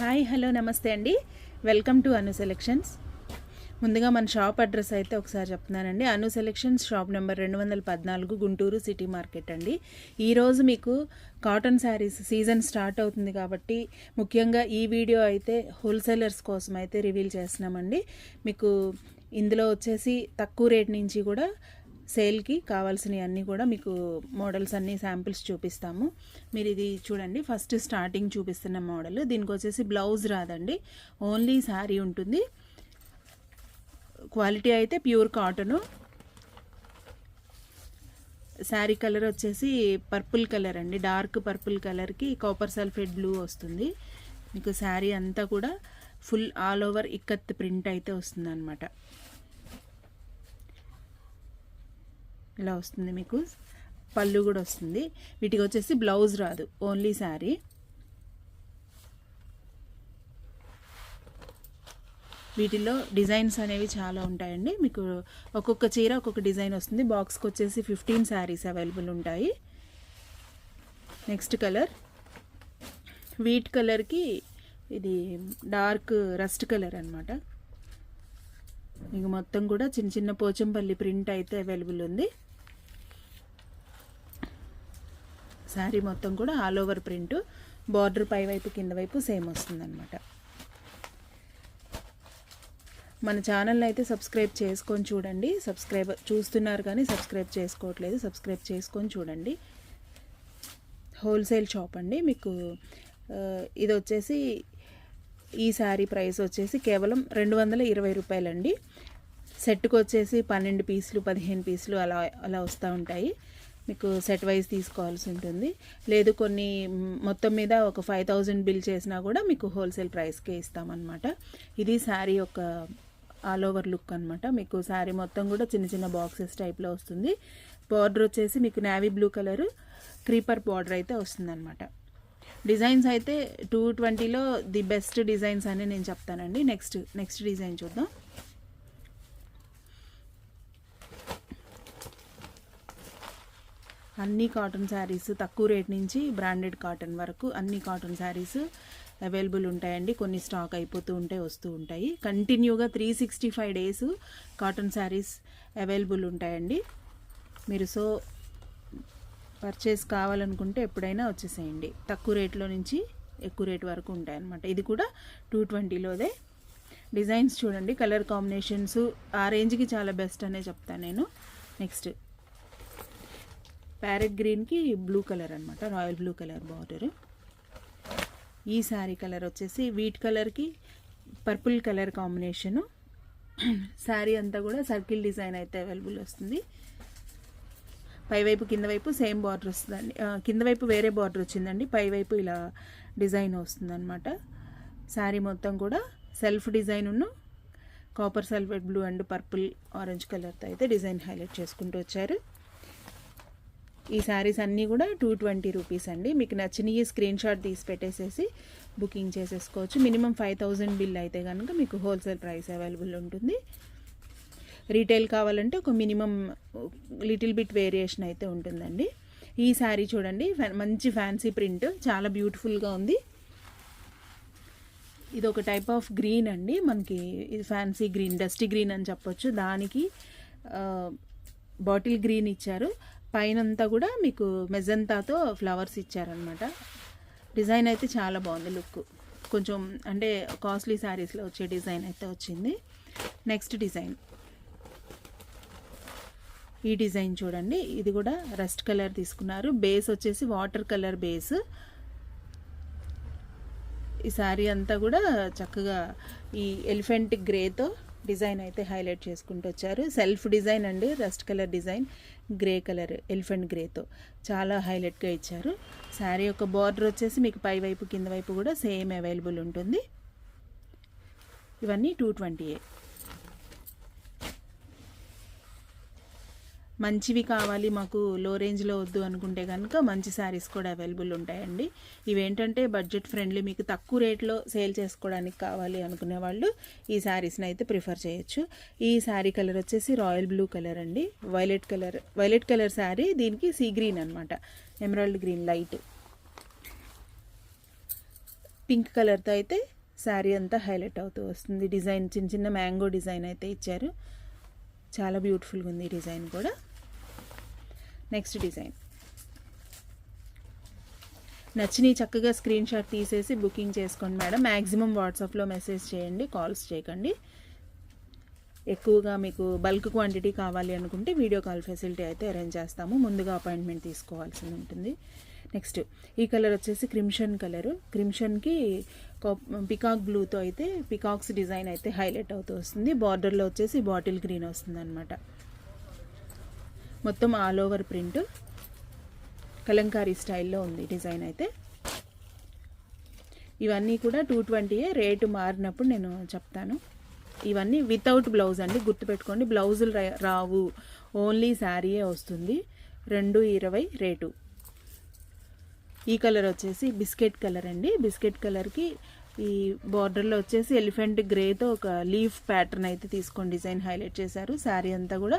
Hi hello నమస్తే అండి. Welcome to Anu selections. ముందుగా మన షాప్ అడ్రస్ అయితే ఒకసారి చెప్తున్నానండి. Anu selections, shop number 214, Guntur city market అండి. ఈరోజు మీకు కాటన్ శారీస్ సీజన్ స్టార్ట్ అవుతుంది కాబట్టి ముఖ్యంగా ఈ వీడియో అయితే హోల్సేలర్స్ కోసం అయితే రివీల్ చేస్తున్నామండి. మీకు ఇందులో వచ్చేసి తక్కువ రేట్ నుంచి కూడా సేల్కి కావాల్సినవి అన్నీ కూడా మీకు మోడల్స్ అన్నీ శాంపిల్స్ చూపిస్తాము. మీరు ఇది చూడండి, ఫస్ట్ స్టార్టింగ్ చూపిస్తున్న మోడల్. దీనికి వచ్చేసి బ్లౌజ్ రాదండి, ఓన్లీ శారీ ఉంటుంది. క్వాలిటీ అయితే ప్యూర్ కాటను. శారీ కలర్ వచ్చేసి పర్పుల్ కలర్ అండి, డార్క్ పర్పుల్ కలర్కి కాపర్ సల్ఫేట్ బ్లూ వస్తుంది. మీకు శారీ అంతా కూడా full all over ikat print అయితే వస్తుంది అన్నమాట. ఇలా వస్తుంది, మీకు పళ్ళు కూడా వస్తుంది. వీటికి వచ్చేసి బ్లౌజ్ రాదు, ఓన్లీ శారీ. వీటిలో డిజైన్స్ అనేవి చాలా ఉంటాయండి. మీకు ఒక్కొక్క చీర ఒక్కొక్క డిజైన్ వస్తుంది. బాక్స్కి వచ్చేసి 15 శారీస్ అవైలబుల్ ఉంటాయి. నెక్స్ట్ కలర్ వీట్ కలర్కి ఇది డార్క్ రస్ట్ కలర్ అనమాట. మీకు మొత్తం కూడా చిన్న చిన్న పోచంపల్లి ప్రింట్ అయితే అవైలబుల్ ఉంది. శారీ మొత్తం కూడా ఆల్ ఓవర్ ప్రింట్, బార్డర్ పై వైపు కింద వైపు సేమ్ వస్తుంది అనమాట. మన ఛానల్ని అయితే సబ్స్క్రైబ్ చేసుకొని చూడండి. చూస్తున్నారు కానీ సబ్స్క్రైబ్ చేసుకోవట్లేదు, సబ్స్క్రైబ్ చేసుకొని చూడండి. హోల్సేల్ షాప్ అండి. మీకు ఇది వచ్చేసి ఈ శారీ ప్రైస్ వచ్చేసి కేవలం 220 రూపాయలండి. సెట్కి వచ్చేసి 12 పీసులు 15 పీసులు అలా వస్తూ ఉంటాయి. మీకు సెట్ వైజ్ తీసుకోవాల్సి ఉంటుంది. లేదు కొన్ని మొత్తం మీద ఒక 5000 బిల్ చేసినా కూడా మీకు హోల్సేల్ ప్రైస్కే ఇస్తామన్నమాట. ఇది శారీ యొక్క ఆల్ ఓవర్ లుక్ అనమాట. మీకు శారీ మొత్తం కూడా చిన్న చిన్న బాక్సెస్ టైప్లో వస్తుంది. బార్డర్ వచ్చేసి మీకు navy blue colour creeper border అయితే వస్తుంది అనమాట. డిజైన్స్ అయితే 220లో ది బెస్ట్ డిజైన్స్ అని నేను చెప్తానండి. నెక్స్ట్ డిజైన్ చూద్దాం. అన్ని కాటన్ శారీస్ తక్కువ రేట్ నుంచి బ్రాండెడ్ కాటన్ వరకు అన్ని కాటన్ శారీస్ అవైలబుల్ ఉంటాయండి. కొన్ని స్టాక్ అయిపోతూ వస్తూ ఉంటాయి. కంటిన్యూగా 365 డేస్ కాటన్ శారీస్ అవైలబుల్ ఉంటాయండి. మీరు పర్చేస్ కావాలనుకుంటే ఎప్పుడైనా వచ్చేసేయండి. తక్కువ రేట్లో నుంచి ఎక్కువ రేట్ వరకు ఉంటాయన్నమాట. ఇది కూడా 220లోదే. డిజైన్స్ చూడండి, కలర్ కాంబినేషన్స్ ఆ రేంజ్కి చాలా బెస్ట్ అనే చెప్తాను నేను. నెక్స్ట్ ప్యారెట్ గ్రీన్కి బ్లూ కలర్ అనమాట, రాయల్ బ్లూ కలర్ బార్డర్. ఈ శారీ కలర్ వచ్చేసి వీట్ కలర్కి పర్పుల్ కలర్ కాంబినేషను. శారీ అంతా కూడా సర్కిల్ డిజైన్ అయితే అవైలబుల్ వస్తుంది. పైవైపు కింద వైపు సేమ్ బార్డర్ వస్తుందండి. కింద వైపు వేరే బార్డర్ వచ్చిందండి, పైవైపు ఇలా డిజైన్ వస్తుంది అనమాట. శారీ మొత్తం కూడా self design copper sulphate blue and purple orange కలర్తో అయితే డిజైన్ హైలైట్ చేసుకుంటూ వచ్చారు. ఈ శారీస్ అన్నీ కూడా 220 రూపీస్ అండి. మీకు నచ్చినవి స్క్రీన్ షాట్ తీసి పెట్టేసేసి బుకింగ్ చేసేసుకోవచ్చు. మినిమం 5000 బిల్ అయితే కనుక మీకు హోల్సేల్ ప్రైస్ అవైలబుల్ ఉంటుంది. రీటైల్ కావాలంటే ఒక మినిమం లిటిల్ బిట్ వేరియేషన్ అయితే ఉంటుందండి. ఈ శారీ చూడండి, మంచి ఫ్యాన్సీ ప్రింట్, చాలా బ్యూటిఫుల్గా ఉంది. ఇది ఒక టైప్ ఆఫ్ గ్రీన్ అండి. మనకి ఇది ఫ్యాన్సీ గ్రీన్, డస్టీ గ్రీన్ అని చెప్పొచ్చు. దానికి బాటిల్ గ్రీన్ ఇచ్చారు. పైనంతా కూడా మీకు మెజంతాతో ఫ్లవర్స్ ఇచ్చారనమాట. డిజైన్ అయితే చాలా బాగుంది. లుక్ కొంచెం అంటే కాస్ట్లీ శారీస్లో వచ్చే డిజైన్ అయితే వచ్చింది. నెక్స్ట్ డిజైన్ ఈ డిజైన్ చూడండి. ఇది కూడా రస్ట్ కలర్ తీసుకున్నారు. బేస్ వచ్చేసి వాటర్ కలర్ బేస్. ఈ శారీ అంతా కూడా చక్కగా ఈ ఎలిఫెంట్ గ్రేతో డిజైన్ అయితే హైలైట్ చేసుకుంటూ వచ్చారు. సెల్ఫ్ డిజైన్ అండి, rust colour design, grey colour elephant గ్రేతో చాలా హైలైట్గా ఇచ్చారు. శారీ యొక్క బార్డర్ వచ్చేసి మీకు పై వైపు కింద వైపు కూడా సేమ్ అవైలబుల్ ఉంటుంది. ఇవన్నీ 220. మంచివి కావాలి మాకు, లో రేంజ్లో వద్దు అనుకుంటే కనుక మంచి శారీస్ కూడా అవైలబుల్ ఉంటాయండి. ఇవేంటంటే బడ్జెట్ ఫ్రెండ్లీ, మీకు తక్కువ రేట్లో సేల్ చేసుకోవడానికి కావాలి అనుకునే వాళ్ళు ఈ శారీస్ని అయితే ప్రిఫర్ చేయొచ్చు. ఈ శారీ కలర్ వచ్చేసి రాయల్ బ్లూ కలర్ అండి, వైలెట్ కలర్ శారీ. దీనికి సీ గ్రీన్ అనమాట, ఎమరాల్డ్ గ్రీన్ లైట్. పింక్ కలర్తో అయితే శారీ అంతా హైలైట్ అవుతూ వస్తుంది. డిజైన్ చిన్న చిన్న మ్యాంగో డిజైన్ అయితే ఇచ్చారు. చాలా బ్యూటిఫుల్గా ఉంది ఈ డిజైన్ కూడా. నెక్స్ట్ డిజైన్ నచ్చిని చక్కగా స్క్రీన్ షాట్ తీసేసి బుకింగ్ చేసుకోండి మేడం. మ్యాక్సిమం వాట్సాప్లో మెసేజ్ చేయండి, కాల్స్ చేయకండి. ఎక్కువగా మీకు బల్క్ క్వాంటిటీ కావాలి అనుకుంటే వీడియో కాల్ ఫెసిలిటీ అయితే అరేంజ్ చేస్తాము. ముందుగా అపాయింట్మెంట్ తీసుకోవాల్సి ఉంటుంది. నెక్స్ట్ ఈ కలర్ వచ్చేసి క్రిమ్షన్ కలరు. క్రిమ్షన్కి పికాక్ బ్లూతో అయితే పికాక్స్ డిజైన్ అయితే హైలైట్ అవుతూ వస్తుంది. బార్డర్లో వచ్చేసి బాటిల్ గ్రీన్ వస్తుంది అనమాట. మొత్తం ఆల్ ఓవర్ ప్రింట్ కలంకారీ స్టైల్లో ఉంది డిజైన్ అయితే. ఇవన్నీ కూడా 220 రేటు మారినప్పుడు నేను చెప్తాను. ఇవన్నీ వితౌట్ బ్లౌజ్ అండి, గుర్తుపెట్టుకోండి. బ్లౌజులు రావు, ఓన్లీ శారీయే వస్తుంది. 220 రేటు. ఈ కలర్ వచ్చేసి బిస్కెట్ కలర్ అండి. బిస్కెట్ కలర్కి ఈ బార్డర్లో వచ్చేసి ఎలిఫెంట్ గ్రేతో ఒక లీఫ్ ప్యాటర్న్ అయితే తీసుకొని డిజైన్ హైలైట్ చేశారు. శారీ అంతా కూడా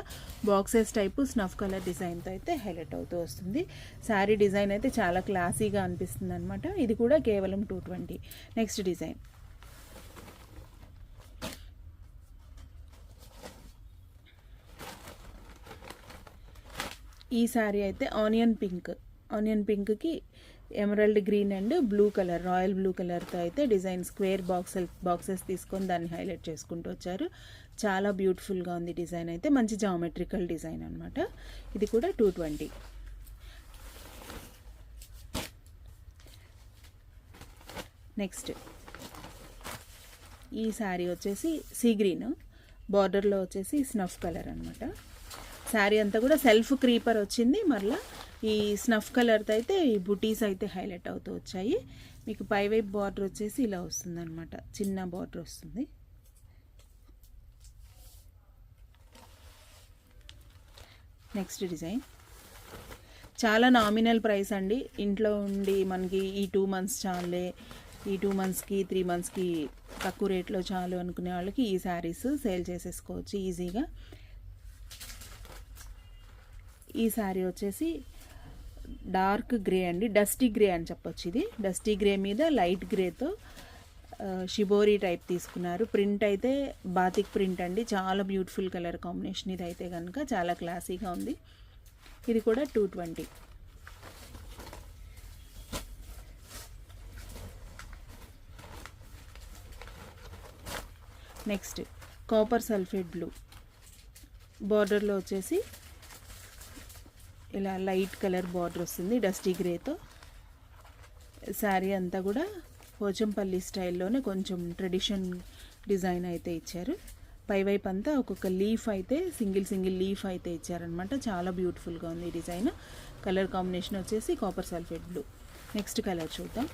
బాక్సెస్ టైపు స్నఫ్ కలర్ డిజైన్తో అయితే హైలైట్ అవుతూ వస్తుంది. శారీ డిజైన్ అయితే చాలా క్లాసీగా అనిపిస్తుంది అనమాట. ఇది కూడా కేవలం 220. నెక్స్ట్ డిజైన్ ఈ శారీ అయితే ఆనియన్ పింక్కి emerald green and blue colour, royal blue కలర్తో అయితే డిజైన్ స్క్వేర్ బాక్సెస్ తీసుకొని దాన్ని హైలైట్ చేసుకుంటూ వచ్చారు. చాలా బ్యూటిఫుల్గా ఉంది డిజైన్ అయితే. మంచి జామెట్రికల్ డిజైన్ అనమాట. ఇది కూడా 220. నెక్స్ట్ ఈ శారీ వచ్చేసి సీ గ్రీన్, బార్డర్లో వచ్చేసి స్నఫ్ కలర్ అనమాట. శారీ అంతా కూడా సెల్ఫ్ క్రీపర్ వచ్చింది. మరలా ఈ స్నఫ్ కలర్తో అయితే ఈ బుటీస్ అయితే హైలైట్ అవుతూ వచ్చాయి. మీకు పైవైపు బార్డర్ వచ్చేసి ఇలా వస్తుంది అనమాట, చిన్న బార్డర్ వస్తుంది. నెక్స్ట్ డిజైన్ చాలా నామినల్ ప్రైస్ అండి. ఇంట్లో ఉండి మనకి ఈ 2 months చాలే, ఈ 2 monthsకి 3 monthsకి తక్కువ రేట్లో చాలు అనుకునే వాళ్ళకి ఈ శారీస్ సేల్ చేసేసుకోవచ్చు ఈజీగా. ఈ శారీ వచ్చేసి డార్క్ గ్రే అండి, డస్టీ గ్రే అని చెప్పొచ్చు. ఇది డస్టీ గ్రే మీద లైట్ గ్రేతో షిబోరీ టైప్ తీసుకున్నారు. ప్రింట్ అయితే బాతిక్ ప్రింట్ అండి. చాలా బ్యూటిఫుల్ కలర్ కాంబినేషన్. ఇది అయితే కనుక చాలా క్లాసీగా ఉంది. ఇది కూడా 220. నెక్స్ట్ కాపర్ సల్ఫేట్ బ్లూ, బార్డర్లో వచ్చేసి ఇలా లైట్ కలర్ బార్డర్ వస్తుంది డస్టీ గ్రేతో. శారీ అంతా కూడా పోచంపల్లి స్టైల్లోనే కొంచెం ట్రెడిషన్ డిజైన్ అయితే ఇచ్చారు. పైవైపు అంతా ఒక్కొక్క లీఫ్ అయితే సింగిల్ లీఫ్ అయితే ఇచ్చారనమాట. చాలా బ్యూటిఫుల్గా ఉంది ఈ డిజైన్. కలర్ కాంబినేషన్ వచ్చేసి copper sulphate blue. Next colour చూద్దాం.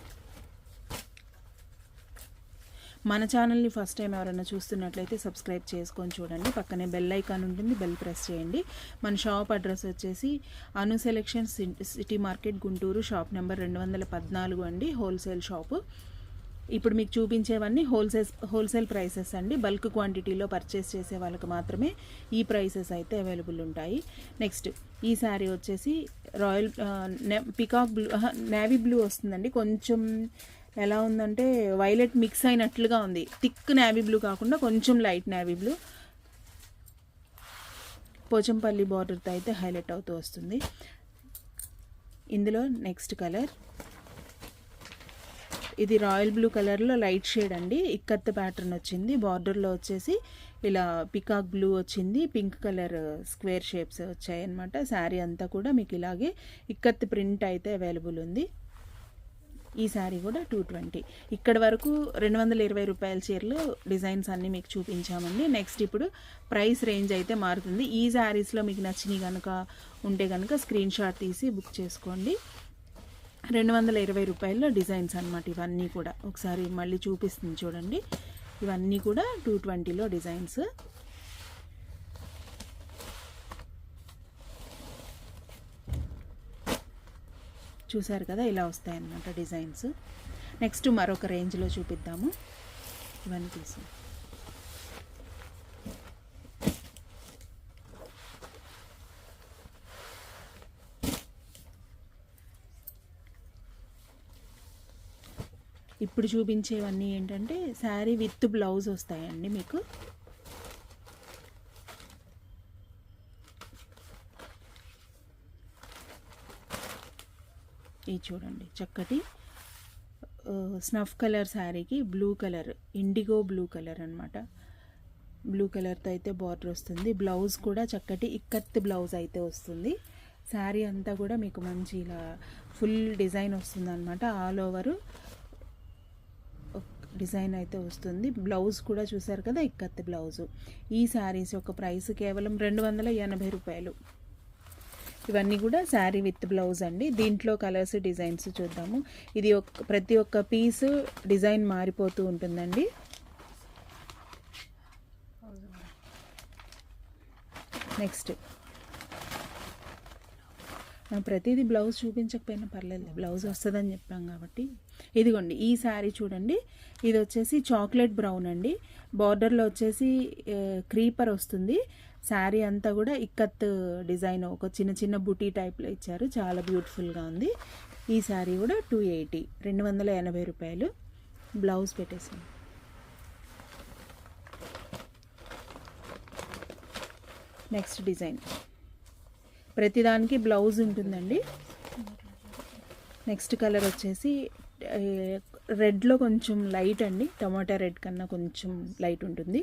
మన ఛానల్ని ఫస్ట్ టైం ఎవరైనా చూస్తున్నట్లయితే సబ్స్క్రైబ్ చేసుకొని చూడండి. పక్కనే బెల్ ఐకాన్ ఉంటుంది, బెల్ ప్రెస్ చేయండి. మన షాప్ అడ్రస్ వచ్చేసి Anu selection, city market, Guntur, shop number 214 అండి. Wholesale shop. ఇప్పుడు మీకు చూపించేవన్నీ హోల్సేల్ ప్రైసెస్ అండి. బల్క్ క్వాంటిటీలో పర్చేస్ చేసే వాళ్ళకి మాత్రమే ఈ ప్రైసెస్ అయితే అవైలబుల్ ఉంటాయి. నెక్స్ట్ ఈ శారీ వచ్చేసి royal peacock blue, navy blue వస్తుందండి. కొంచెం ఎలా ఉందంటే వైలెట్ మిక్స్ అయినట్లుగా ఉంది. థిక్ నేవీ బ్లూ కాకుండా కొంచెం లైట్ నేవీ బ్లూ. పోచంపల్లి బార్డర్తో అయితే హైలైట్ అవుతూ వస్తుంది. ఇందులో నెక్స్ట్ కలర్ ఇది రాయల్ బ్లూ కలర్లో లైట్ షేడ్ అండి. ఇక్కత్ ప్యాటర్న్ వచ్చింది. బార్డర్లో వచ్చేసి ఇలా పికాక్ బ్లూ వచ్చింది. పింక్ కలర్ స్క్వేర్ షేప్స్ వచ్చాయి అన్నమాట. శారీ అంతా కూడా మీకు ఇలాగే ఇక్కత్ ప్రింట్ అయితే అవైలబుల్ ఉంది. ఈ శారీ కూడా 220. ఇక్కడ వరకు 220 రూపాయల చీరలు డిజైన్స్ అన్నీ మీకు చూపించామండి. నెక్స్ట్ ఇప్పుడు ప్రైస్ రేంజ్ అయితే మారుతుంది. ఈ శారీస్లో మీకు నచ్చినవి కనుక ఉంటే కనుక స్క్రీన్ షాట్ తీసి బుక్ చేసుకోండి. 220 రూపాయల్లో డిజైన్స్ అనమాట. ఇవన్నీ కూడా ఒకసారి మళ్ళీ చూపిస్తుంది చూడండి. ఇవన్నీ కూడా 220లో డిజైన్స్. చూసారు కదా, ఇలా వస్తాయన్నమాట డిజైన్స్. నెక్స్ట్ మరొక రేంజ్లో చూపిద్దాము. ఇవన్నీ తీసి ఇప్పుడు చూపించేవన్నీ ఏంటంటే శారీ విత్ బ్లౌజ్ వస్తాయండి మీకు. ఇది చూడండి, చక్కటి స్నఫ్ కలర్ శారీకి blue colour, IndiGo blue colour అనమాట. బ్లూ కలర్తో అయితే బార్డర్ వస్తుంది. బ్లౌజ్ కూడా చక్కటి ఇక్కత్ బ్లౌజ్ అయితే వస్తుంది. శారీ అంతా కూడా మీకు మంచి ఇలా ఫుల్ డిజైన్ వస్తుంది అనమాట. ఆల్ ఓవర్ డిజైన్ అయితే వస్తుంది. బ్లౌజ్ కూడా చూసారు కదా, ఇక్కత్ బ్లౌజు. ఈ శారీస్ యొక్క ప్రైస్ కేవలం 280 రూపాయలు. ఇవన్నీ కూడా శారీ విత్ బ్లౌజ్ అండి. దీంట్లో కలర్స్, డిజైన్స్ చూద్దాము. ఇది ప్రతి ఒక్క పీసు డిజైన్ మారిపోతూ ఉంటుందండి. నెక్స్ట్ ప్రతిదీ బ్లౌజ్ చూపించకపోయినా పర్లేదు, బ్లౌజ్ వస్తుందని చెప్పాం కాబట్టి. ఇదిగోండి ఈ శారీ చూడండి, ఇది వచ్చేసి చాక్లెట్ బ్రౌన్ అండి. బార్డర్లో వచ్చేసి క్రీపర్ వస్తుంది. శారీ అంతా కూడా ఇక్కత్ డిజైన్, ఒక చిన్న చిన్న బుటీ టైప్లో ఇచ్చారు. చాలా బ్యూటిఫుల్గా ఉంది. ఈ శారీ కూడా 280 రూపాయలు. బ్లౌజ్ పెట్టేసాను. నెక్స్ట్ డిజైన్, ప్రతిదానికి బ్లౌజ్ ఉంటుందండి. నెక్స్ట్ కలర్ వచ్చేసి రెడ్లో కొంచెం లైట్ అండి, టమాటా రెడ్ కన్నా కొంచెం లైట్ ఉంటుంది.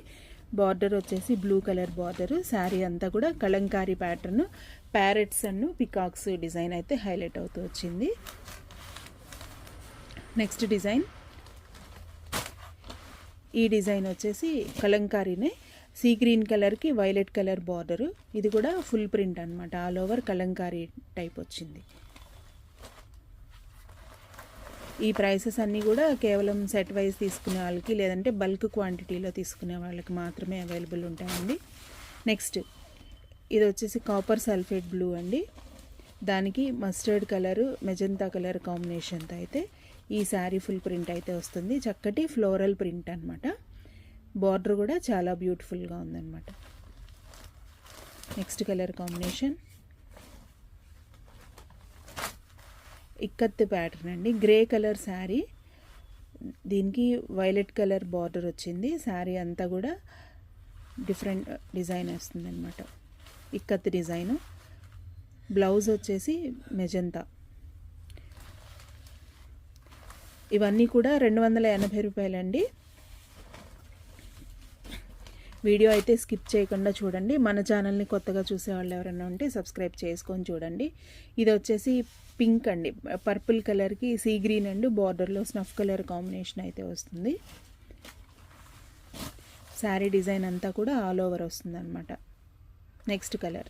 బార్డర్ వచ్చేసి బ్లూ కలర్ బార్డర్. శారీ అంతా కూడా Kalamkari pattern, parrots and peacocks design అయితే హైలైట్ అవుతూ వచ్చింది. నెక్స్ట్ డిజైన్, ఈ డిజైన్ వచ్చేసి కలంకారీనే, సీ గ్రీన్ కలర్కి వైలెట్ కలర్ బార్డరు. ఇది కూడా ఫుల్ ప్రింట్ అనమాట, ఆల్ ఓవర్ కలంకారీ టైప్ వచ్చింది. ఈ ప్రైసెస్ అన్నీ కూడా కేవలం సెట్ వైజ్ తీసుకునే వాళ్ళకి, లేదంటే బల్క్ క్వాంటిటీలో తీసుకునే వాళ్ళకి మాత్రమే అవైలబుల్ ఉంటాయండి. నెక్స్ట్ ఇది వచ్చేసి కాపర్ సల్ఫేట్ బ్లూ అండి. దానికి మస్టర్డ్ కలరు, మెజంతా కలర్ కాంబినేషన్తో అయితే ఈ శారీ ఫుల్ ప్రింట్ అయితే వస్తుంది. చక్కటి ఫ్లోరల్ ప్రింట్ అనమాట. బార్డర్ కూడా చాలా బ్యూటిఫుల్గా ఉందన్నమాట. Next colour combination ikat pattern అండి, గ్రే కలర్ శారీ. దీనికి వైలెట్ కలర్ బార్డర్ వచ్చింది. శారీ అంతా కూడా డిఫరెంట్ డిజైన్ వస్తుంది అనమాట, ఇక్కత్ డిజైన్. బ్లౌజ్ వచ్చేసి మెజంతా. ఇవన్నీ కూడా 280 రూపాయలండి. వీడియో అయితే స్కిప్ చేయకుండా చూడండి. మన ఛానల్ని కొత్తగా చూసేవాళ్ళు ఎవరైనా ఉంటే సబ్స్క్రైబ్ చేసుకొని చూడండి. ఇది వచ్చేసి పింక్ అండి, పర్పుల్ కలర్కి సీ గ్రీన్ అండ్ బార్డర్లో స్నఫ్ కలర్ కాంబినేషన్ అయితే వస్తుంది. శారీ డిజైన్ అంతా కూడా ఆల్ ఓవర్ వస్తుంది అనమాట. నెక్స్ట్ కలర్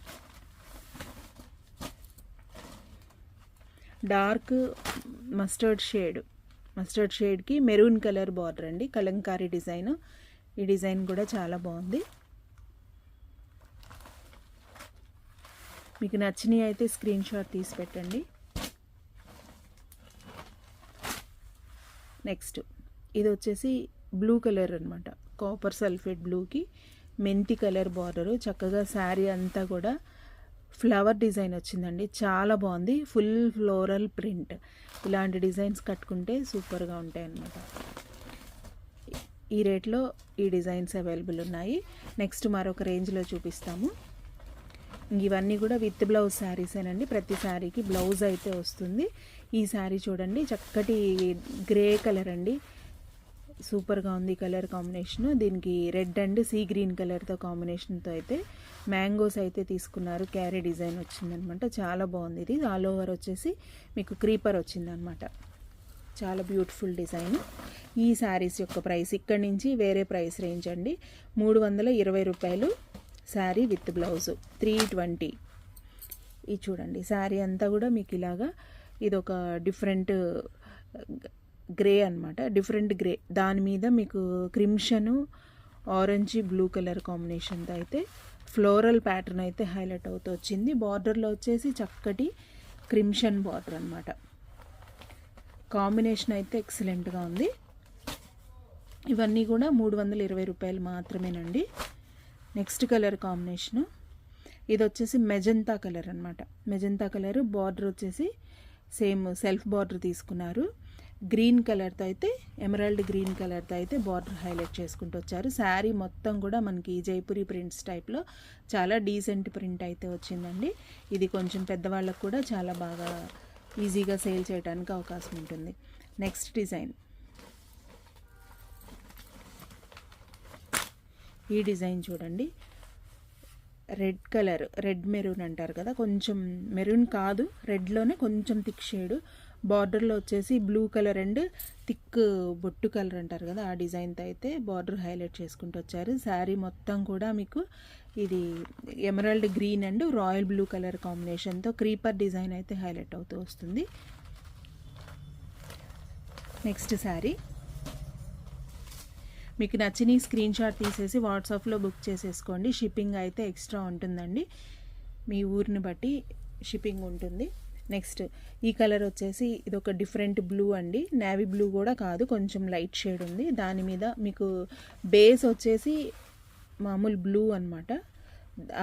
డార్క్ మస్టర్డ్ షేడ్కి మెరూన్ కలర్ బార్డర్ అండి, కలంకారీ డిజైన్. ఈ డిజైన్ కూడా చాలా బాగుంది. మీకు నచ్చినవి అయితే స్క్రీన్ షాట్ తీసి పెట్టండి. నెక్స్ట్ ఇది వచ్చేసి బ్లూ కలర్ అనమాట, కాపర్ సల్ఫేట్ బ్లూకి మెంతి కలర్ బార్డరు. చక్కగా శారీ అంతా కూడా ఫ్లవర్ డిజైన్ వచ్చిందండి, చాలా బాగుంది. Full floral print. ఇలాంటి డిజైన్స్ కట్టుకుంటే సూపర్గా ఉంటాయి అన్నమాట. ఈ రేట్లో ఈ డిజైన్స్ అవైలబుల్ ఉన్నాయి. నెక్స్ట్ మరొక రేంజ్లో చూపిస్తాము. ఇవన్నీ కూడా విత్ బ్లౌజ్ శారీసేనండి. ప్రతి శారీకి బ్లౌజ్ అయితే వస్తుంది. ఈ శారీ చూడండి, చక్కటి గ్రే కలర్ అండి, సూపర్గా ఉంది కలర్ కాంబినేషను. దీనికి రెడ్ అండ్ సీ గ్రీన్ కలర్తో కాంబినేషన్తో అయితే మ్యాంగోస్ అయితే తీసుకున్నారు. క్యారీ డిజైన్ వచ్చిందనమాట, చాలా బాగుంది. ఇది ఆల్ ఓవర్ వచ్చేసి మీకు క్రీపర్ వచ్చిందనమాట. చాలా బ్యూటిఫుల్ డిజైన్. ఈ శారీస్ యొక్క ప్రైస్ ఇక్కడి నుంచి వేరే ప్రైస్ రేంజ్ అండి. 320 రూపాయలు శారీ విత్ బ్లౌజు, 320. ఇది చూడండి, శారీ అంతా కూడా మీకు ఇలాగా ఇదొక డిఫరెంట్ గ్రే అనమాట, డిఫరెంట్ గ్రే. దాని మీద మీకు క్రిమ్షను, ఆరెంజ్, బ్లూ కలర్ కాంబినేషన్తో అయితే ఫ్లోరల్ ప్యాటర్న్ అయితే హైలైట్ అవుతూ వచ్చింది. బార్డర్లో వచ్చేసి చక్కటి క్రిమ్షన్ బార్డర్ అనమాట. కాంబినేషన్ అయితే ఎక్సలెంట్గా ఉంది. ఇవన్నీ కూడా 320 రూపాయలు మాత్రమేనండి. నెక్స్ట్ కలర్ కాంబినేషను ఇది వచ్చేసి మెజంతా కలర్ అనమాట. మెజంతా కలర్ బార్డర్ వచ్చేసి సేమ్ సెల్ఫ్ బార్డర్ తీసుకున్నారు. గ్రీన్ కలర్తో అయితే ఎమరాల్డ్ గ్రీన్ కలర్తో అయితే బార్డర్ హైలైట్ చేసుకుంటూ వచ్చారు. శారీ మొత్తం కూడా మనకి జైపురి ప్రింట్స్ టైప్లో చాలా డీసెంట్ ప్రింట్ అయితే వచ్చిందండి. ఇది కొంచెం పెద్దవాళ్ళకు కూడా చాలా బాగా ఈజీగా సేల్ చేయడానికి అవకాశం ఉంటుంది. నెక్స్ట్ డిజైన్, ఈ డిజైన్ చూడండి. రెడ్ కలర్, రెడ్ మెరూన్ అంటారు కదా, కొంచెం మెరూన్ కాదు, రెడ్లోనే కొంచెం థిక్ షేడ్. బార్డర్లో వచ్చేసి బ్లూ కలర్ అండ్ థిక్ బొట్టు కలర్ అంటారు కదా, ఆ డిజైన్తో అయితే బార్డర్ హైలైట్ చేసుకుంటూ వచ్చారు. శారీ మొత్తం కూడా మీకు ఇది emerald green and royal blue colour కాంబినేషన్తో క్రీపర్ డిజైన్ అయితే హైలైట్ అవుతూ వస్తుంది. నెక్స్ట్ శారీ, మీకు నచ్చిన స్క్రీన్ షాట్ తీసేసి వాట్సాప్లో బుక్ చేసేసుకోండి. షిప్పింగ్ అయితే ఎక్స్ట్రా ఉంటుందండి, మీ ఊరిని బట్టి షిప్పింగ్ ఉంటుంది. నెక్స్ట్ ఈ కలర్ వచ్చేసి ఇది ఒక డిఫరెంట్ బ్లూ అండి, నేవీ బ్లూ కూడా కాదు, కొంచెం లైట్ షేడ్ ఉంది. దాని మీద మీకు బేస్ వచ్చేసి మామూలు బ్లూ అనమాట.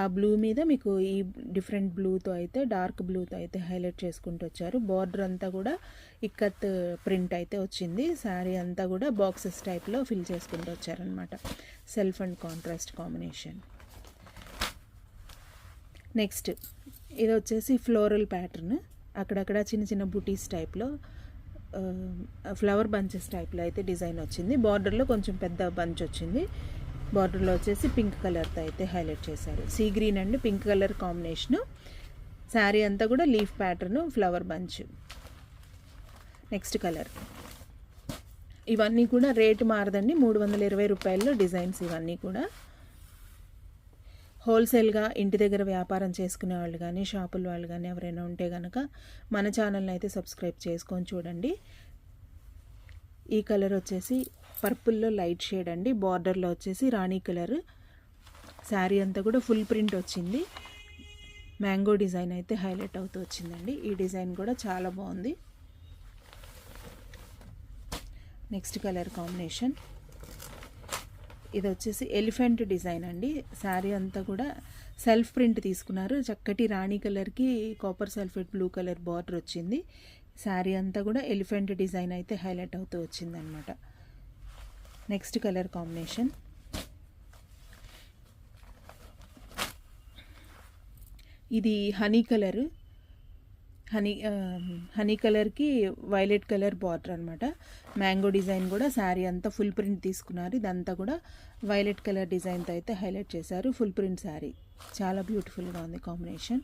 ఆ బ్లూ మీద మీకు ఈ డిఫరెంట్ బ్లూతో అయితే, డార్క్ బ్లూతో అయితే హైలైట్ చేసుకుంటూ వచ్చారు. బార్డర్ అంతా కూడా ఇక్కత్ ప్రింట్ అయితే వచ్చింది. శారీ అంతా కూడా బాక్సెస్ టైప్లో ఫిల్ చేసుకుంటూ వచ్చారనమాట. Self and contrast combination. Next ఇది వచ్చేసి ఫ్లోరల్ ప్యాటర్న్, అక్కడక్కడ చిన్న చిన్న బుటీస్ టైప్లో ఫ్లవర్ బంచెస్ టైప్లో అయితే డిజైన్ వచ్చింది. బార్డర్లో కొంచెం పెద్ద బంచ్ వచ్చింది. బార్డర్లో వచ్చేసి పింక్ కలర్తో అయితే హైలైట్ చేశారు. Sea green and pink colour combination. Sari అంతా కూడా leaf pattern, flower bunch. Next colour, ఇవన్నీ కూడా రేటు మారదండి, 320 రూపాయల్లో డిజైన్స్ ఇవన్నీ కూడా. హోల్సేల్గా ఇంటి దగ్గర వ్యాపారం చేసుకునే వాళ్ళు కానీ, షాపుల వాళ్ళు కానీ ఎవరైనా ఉంటే కనుక మన ఛానల్ని అయితే సబ్స్క్రైబ్ చేసుకొని చూడండి. ఈ కలర్ వచ్చేసి పర్పుల్లో లైట్ షేడ్ అండి, బార్డర్లో వచ్చేసి రాణి కలర్. శారీ అంతా కూడా ఫుల్ ప్రింట్ వచ్చింది, మ్యాంగో డిజైన్ అయితే హైలైట్ అవుతూ వచ్చిందండి. ఈ డిజైన్ కూడా చాలా బాగుంది. నెక్స్ట్ కలర్ కాంబినేషన్, ఇది వచ్చేసి ఎలిఫెంట్ డిజైన్ అండి. శారీ అంతా కూడా సెల్ఫ్ ప్రింట్ తీసుకున్నారు. చక్కటి రాణి కలర్కి copper sulphate blue colour border వచ్చింది. శారీ అంతా కూడా ఎలిఫెంట్ డిజైన్ అయితే హైలైట్ అవుతూ వచ్చిందనమాట. నెక్స్ట్ కలర్ కాంబినేషన్, ఇది హనీ కలర్, హనీ కలర్కి వైలెట్ కలర్ బార్డర్ అనమాట. మ్యాంగో డిజైన్ కూడా శారీ అంతా ఫుల్ ప్రింట్ తీసుకున్నారు. ఇదంతా కూడా వైలెట్ కలర్ డిజైన్తో అయితే హైలైట్ చేశారు. ఫుల్ ప్రింట్ శారీ చాలా బ్యూటిఫుల్గా ఉంది కాంబినేషన్.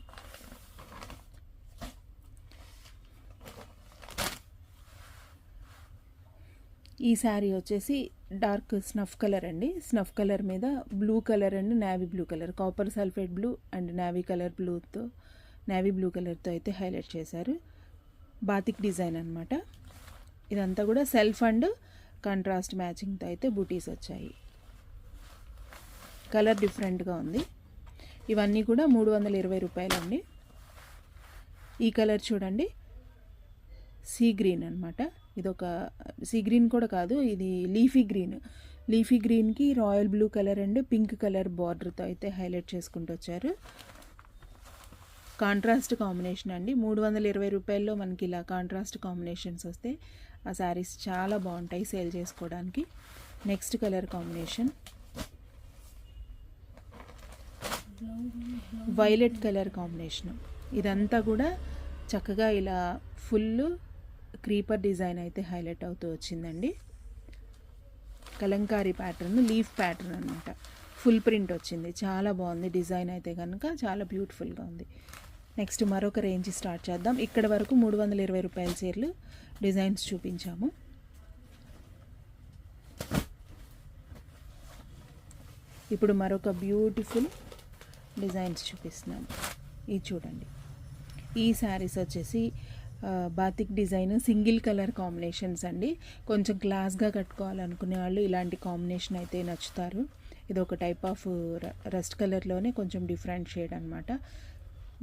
ఈ శారీ వచ్చేసి డార్క్ స్నఫ్ కలర్ అండి. స్నఫ్ కలర్ మీద blue colour and navy blue colour, copper sulphate blue and navy colour బ్లూతో, నేవీ బ్లూ కలర్తో అయితే హైలైట్ చేశారు. బాతిక్ డిజైన్ అనమాట. ఇదంతా కూడా సెల్ఫ్ అండ్ కాంట్రాస్ట్ మ్యాచింగ్తో అయితే బూటీస్ వచ్చాయి. కలర్ డిఫరెంట్గా ఉంది. ఇవన్నీ కూడా 320 రూపాయలండి. ఈ కలర్ చూడండి, సీ గ్రీన్ అనమాట. ఇదొక సీ గ్రీన్ కూడా కాదు, ఇది లీఫీ గ్రీన్. లీఫీ గ్రీన్కి royal blue colour and pink colour బార్డర్తో అయితే హైలైట్ చేసుకుంటూ వచ్చారు. కాంట్రాస్ట్ కాంబినేషన్ అండి. 320 రూపాయల్లో మనకి ఇలా కాంట్రాస్ట్ కాంబినేషన్స్ వస్తే ఆ శారీస్ చాలా బాగుంటాయి సేల్ చేసుకోవడానికి. Next colour combination violet colour combination. ఇదంతా కూడా చక్కగా ఇలా ఫుల్ క్రీపర్ డిజైన్ అయితే హైలైట్ అవుతూ వచ్చిందండి. కలంకారీ ప్యాటర్న్, లీఫ్ ప్యాటర్న్ అనమాట. ఫుల్ ప్రింట్ వచ్చింది, చాలా బాగుంది. డిజైన్ అయితే కనుక చాలా బ్యూటిఫుల్గా ఉంది. నెక్స్ట్ మరొక రేంజ్ స్టార్ట్ చేద్దాం. ఇక్కడ వరకు 320 రూపాయల చీరలు డిజైన్స్ చూపించాము. ఇప్పుడు మరొక బ్యూటిఫుల్ డిజైన్స్ చూపిస్తున్నాను. ఇది చూడండి. ఈ శారీస్ వచ్చేసి batik design, single colour combinations అండి. కొంచెం క్లాస్గా కట్టుకోవాలనుకునే వాళ్ళు ఇలాంటి కాంబినేషన్ అయితే నచ్చుతారు. ఇది ఒక టైప్ ఆఫ్ రస్ట్ కలర్లోనే కొంచెం డిఫరెంట్ షేడ్ అనమాట.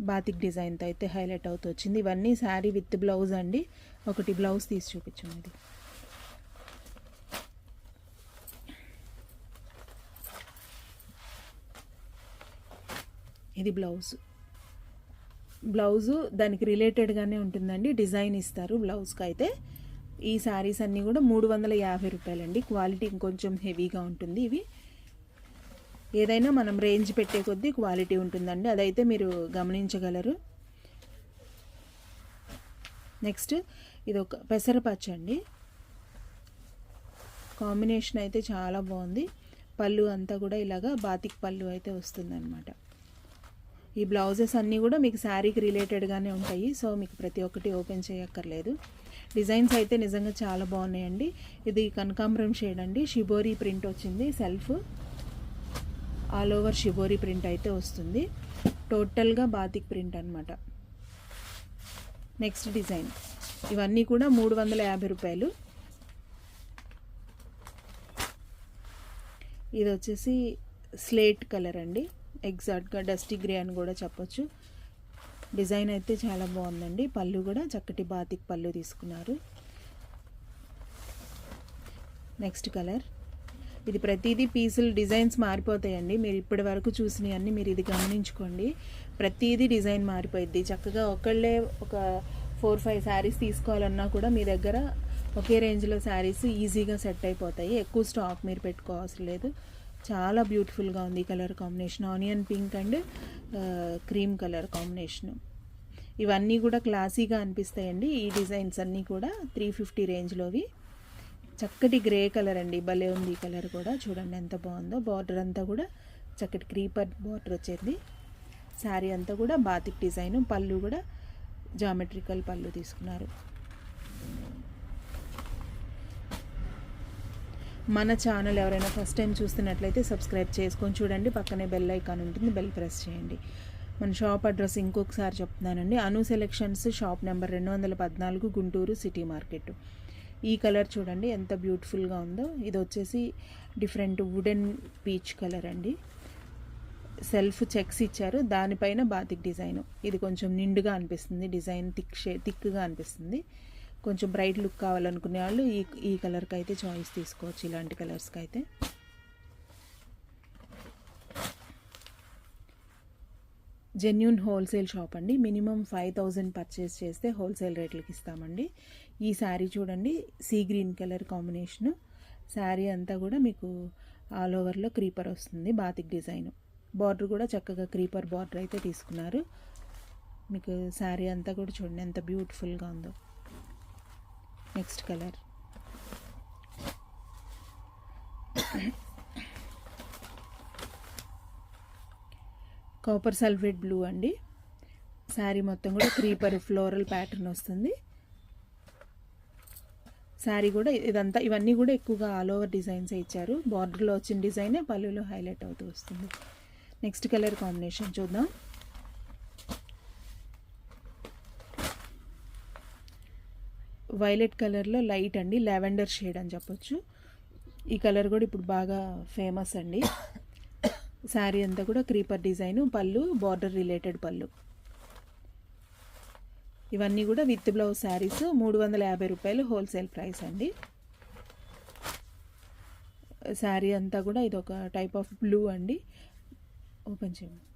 బాతిక్ డిజైన్తో అయితే హైలైట్ అవుతూ వచ్చింది. ఇవన్నీ శారీ విత్ బ్లౌజ్ అండి. ఒకటి బ్లౌజ్ తీసి చూపించండి. ఇది బ్లౌజు దానికి రిలేటెడ్గానే ఉంటుందండి. డిజైన్ ఇస్తారు బ్లౌజ్కి అయితే. ఈ శారీస్ అన్నీ కూడా 350 రూపాయలండి. క్వాలిటీ ఇంకొంచెం హెవీగా ఉంటుంది. ఇవి ఏదైనా మనం రేంజ్ పెట్టే కొద్దీ క్వాలిటీ ఉంటుందండి, అదైతే మీరు గమనించగలరు. నెక్స్ట్ ఇది ఒక పెసరపచ్చ అండి. కాంబినేషన్ అయితే చాలా బాగుంది. పళ్ళు అంతా కూడా ఇలాగా బాతిక్ పళ్ళు అయితే వస్తుందన్నమాట. ఈ బ్లౌజెస్ అన్నీ కూడా మీకు శారీకి రిలేటెడ్గానే ఉంటాయి, సో మీకు ప్రతి ఒక్కటి ఓపెన్ చేయక్కర్లేదు. డిజైన్స్ అయితే నిజంగా చాలా బాగున్నాయండి. ఇది కనకాంబరం షేడ్ అండి, షిబోరి ప్రింట్ వచ్చింది. Self all over shibori print అయితే వస్తుంది. టోటల్గా బాతిక్ ప్రింట్ అనమాట. నెక్స్ట్ డిజైన్, ఇవన్నీ కూడా 350 రూపాయలు. ఇది వచ్చేసి స్లేట్ కలర్ అండి, ఎగ్జాక్ట్గా డస్టీ గ్రే అని కూడా చెప్పొచ్చు. డిజైన్ అయితే చాలా బాగుందండి. పళ్ళు కూడా చక్కటి బాతిక్ పళ్ళు తీసుకున్నారు. నెక్స్ట్ కలర్, ఇది ప్రతిదీ పీసులు డిజైన్స్ మారిపోతాయండి. మీరు ఇప్పటి వరకు చూసినవన్నీ మీరు ఇది గమనించుకోండి. ప్రతిదీ డిజైన్ మారిపోయింది. చక్కగా ఒకళ్ళే ఒక 4-5 శారీస్ తీసుకోవాలన్నా కూడా మీ దగ్గర ఒకే రేంజ్లో శారీస్ ఈజీగా సెట్ అయిపోతాయి. ఎక్కువ స్టాక్ మీరు పెట్టుకోవాల్సిన లేదు. చాలా బ్యూటిఫుల్గా ఉంది ఈ colour combination. Onion pink and cream colour combination. ఇవన్నీ కూడా క్లాసీగా అనిపిస్తాయండి. ఈ డిజైన్స్ అన్నీ కూడా 350 రేంజ్లోవి. చక్కటి గ్రే కలర్ అండి, భలే ఉంది ఈ కలర్ కూడా. చూడండి ఎంత బాగుందో. బార్డర్ అంతా కూడా చక్కటి క్రీపర్ బార్డర్ వచ్చింది. శారీ అంతా కూడా బాతిక్ డిజైన్. పళ్ళు కూడా జామెట్రికల్ పళ్ళు తీసుకున్నారు. మన ఛానల్ ఎవరైనా ఫస్ట్ టైం చూస్తున్నట్లయితే సబ్స్క్రైబ్ చేసుకొని చూడండి. పక్కనే బెల్ ఐకాన్ ఉంటుంది, బెల్ ప్రెస్ చేయండి. మన షాప్ అడ్రస్ ఇంకొకసారి చెప్తున్నానండి. Anu selections, shop number 214, Guntur city market. ఈ కలర్ చూడండి ఎంత బ్యూటిఫుల్గా ఉందో. ఇది వచ్చేసి డిఫరెంట్ వుడెన్ పీచ్ కలర్ అండి. సెల్ఫ్ చెక్స్ ఇచ్చారు, దానిపైన బాతిక్ డిజైన్. ఇది కొంచెం నిండుగా అనిపిస్తుంది, డిజైన్ థిక్గా అనిపిస్తుంది. కొంచెం బ్రైట్ లుక్ కావాలనుకునే వాళ్ళు ఈ కలర్కి అయితే చాయిస్ తీసుకోవచ్చు, ఇలాంటి కలర్స్కి అయితే. జెన్యూన్ హోల్సేల్ షాప్ అండి. మినిమం 5000 పర్చేస్ చేస్తే హోల్సేల్ రేట్లకి ఇస్తామండి. ఈ శారీ చూడండి, sea green colour combination. Sari అంతా కూడా మీకు ఆల్ ఓవర్లో క్రీపర్ వస్తుంది, బాతిక్ డిజైన్. బార్డర్ కూడా చక్కగా క్రీపర్ బార్డర్ అయితే తీసుకున్నారు. మీకు శారీ అంతా కూడా చూడండి ఎంత బ్యూటిఫుల్గా ఉందో. Next colour, copper sulphate blue అండి. శారీ మొత్తం కూడా క్రీపర్ ఫ్లోరల్ ప్యాటర్న్ వస్తుంది. శారీ కూడా ఇవన్నీ కూడా ఎక్కువగా ఆల్ ఓవర్ డిజైన్స్ ఇచ్చారు. బార్డర్లో వచ్చిన డిజైనే పళ్ళులో హైలైట్ అవుతూ వస్తుంది. నెక్స్ట్ కలర్ కాంబినేషన్ చూద్దాం. వైలెట్ కలర్లో లైట్ అండి, లావెండర్ షేడ్ అని చెప్పొచ్చు. ఈ కలర్ కూడా ఇప్పుడు బాగా ఫేమస్ అండి. శారీ అంతా కూడా క్రీపర్ డిజైను, పళ్ళు బార్డర్ రిలేటెడ్ పళ్ళు. ఇవన్నీ కూడా విత్ బ్లౌజ్ శారీస్. 350 రూపాయలు హోల్సేల్ ప్రైస్ అండి. శారీ అంతా కూడా ఇది ఒక టైప్ ఆఫ్ బ్లూ అండి. ఓపెన్ చేయండి,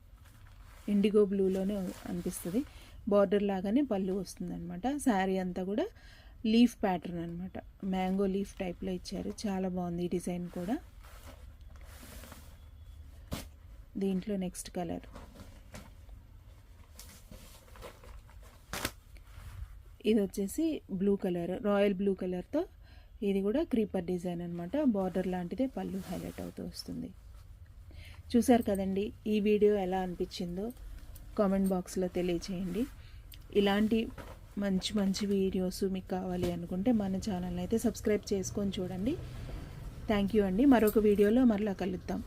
ఇండిగో బ్లూలోనే అనిపిస్తుంది. బార్డర్ లాగానే పళ్ళు వస్తుంది అనమాట. శారీ అంతా కూడా లీఫ్ ప్యాటర్న్ అనమాట, మ్యాంగో లీఫ్ టైప్లో ఇచ్చారు. చాలా బాగుంది ఈ డిజైన్ కూడా. దీంట్లో నెక్స్ట్ కలర్, ఇది వచ్చేసి బ్లూ కలర్, రాయల్ బ్లూ కలర్తో. ఇది కూడా క్రీపర్ డిజైన్ అనమాట. బార్డర్ లాంటిదే పళ్ళు హైలైట్ అవుతూ వస్తుంది. చూసారు కదండి, ఈ వీడియో ఎలా అనిపించిందో కామెంట్ బాక్స్లో తెలియచేయండి. ఇలాంటి మంచి మంచి వీడియోస్ మీకు కావాలి అనుకుంటే మన ఛానల్ అయితే సబ్స్క్రైబ్ చేసుకొని చూడండి. థ్యాంక్ యూ అండి. మరొక వీడియోలో మరలా కలుద్దాం.